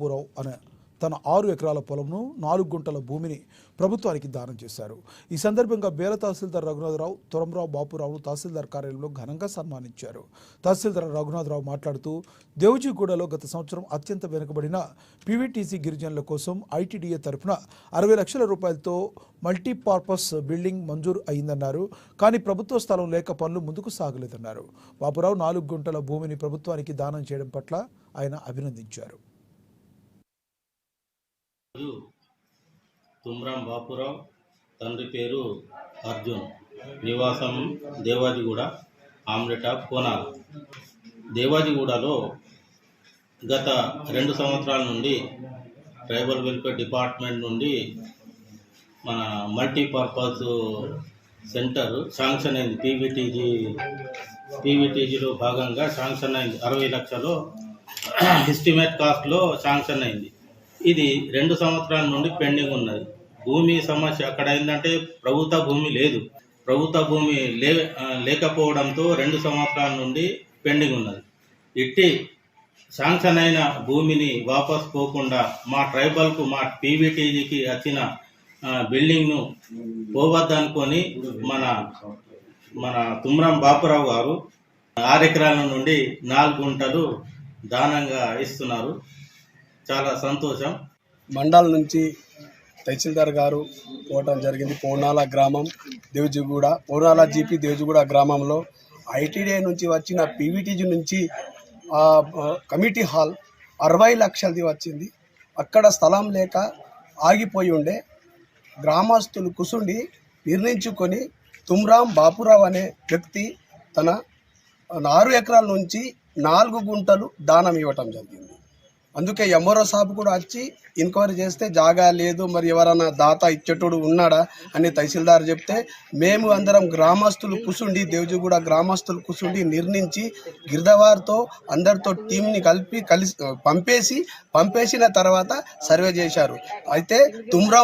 పూరవ్ అనే తన 6 ఎకరాల పొలంను 4 గుంటల భూమిని ప్రభుత్వానికి దానం చేశారు. ఈ సందర్భంగా బేల తహసీల్దార్ రఘునాథరావు, తొరంరావు బాపురావును తహసీల్దార్ కార్యాలయంలో ఘనంగా సన్మానించారు. తహసీల్దార్ రఘునాథరావు మాట్లాడుతూ దేవజీగూడలో గత సంవత్సరం అత్యంత వెనుకబడిన పీవీటీసీ గిరిజనుల కోసం ఐటీడీఏ తరఫున 60 లక్షల రూపాయలతో మల్టీపర్పస్ బిల్డింగ్ మంజూరు అయిందన్నారు. కానీ ప్రభుత్వ స్థలం లేక పనులు ముందుకు సాగలేదన్నారు. బాపురావు 4 గుంటల భూమిని ప్రభుత్వానికి దానం చేయడం పట్ల ఆయన అభినందించారు. తుమ్రాం బాపురావు, తండ్రి పేరు అర్జున్, నివాసం దేవాజిగూడ, ఆమ్లెట్ ఆఫ్ కోనాల్. దేవాజిగూడలో గత 2 సంవత్సరాల నుండి ట్రైబల్ వెల్ఫేర్ డిపార్ట్మెంట్ నుండి మన మల్టీపర్పస్ సెంటర్ శాంక్షన్ అయింది. పీవీటీజీలో భాగంగా శాంక్షన్ అయింది. 60 లక్షలు ఎస్టిమేట్ కాస్ట్లో శాంక్షన్ అయింది. ఇది 2 సంవత్సరాల నుండి పెండింగ్ ఉన్నది. భూమి సమస్య అక్కడ ఏంటంటే ప్రభుత్వ భూమి లేదు. ప్రభుత్వ భూమి లేకపోవడంతో 2 సంవత్సరాల నుండి పెండింగ్ ఉన్నది. ఇట్టి శాంక్షన్ అయిన భూమిని వాపస్ పోకుండా మా ట్రైబల్కు, మా పీవీటీజీకి వచ్చిన బిల్డింగ్ను పోవద్దనుకొని మన తుమ్రాం బాపురావు గారు 6 ఎకరాల నుండి 4 గుంటలు దానంగా ఇస్తున్నారు. చాలా సంతోషం. మండల్ నుంచి తహసీల్దార్ గారు పోవటం జరిగింది. పూర్ణాల గ్రామం దేవజిగూడ, పూర్ణాల జీపీ దేవజిగూడ గ్రామంలో ఐటీడీఏ నుంచి వచ్చిన పీవీటీజీ నుంచి కమిటీ హాల్ 60 లక్షలది వచ్చింది. అక్కడ స్థలం లేక ఆగిపోయి ఉండే గ్రామస్తులు కుసుండి నిర్ణయించుకొని తుమ్రాం బాపురావు అనే వ్యక్తి తన 6 ఎకరాల నుంచి 4 గుంటలు దానం ఇవ్వటం జరిగింది. అందుకే ఎంఆర్ఓ సాబ్ కూడా వచ్చి ఎంక్వైరీ చేస్తే జాగా లేదు, మరి ఎవరైనా దాత ఇచ్చేటోడు ఉన్నాడా అని తహసీల్దార్ చెప్తే మేము అందరం గ్రామస్తులు కూర్చుండి, దేవజిగూడ గ్రామస్తులు కూర్చుండి నిర్ణయించి గిరిదవారితో అందరితో టీంని కలిసి పంపేసిన తర్వాత సర్వే చేశారు. అయితే తుమ్రాం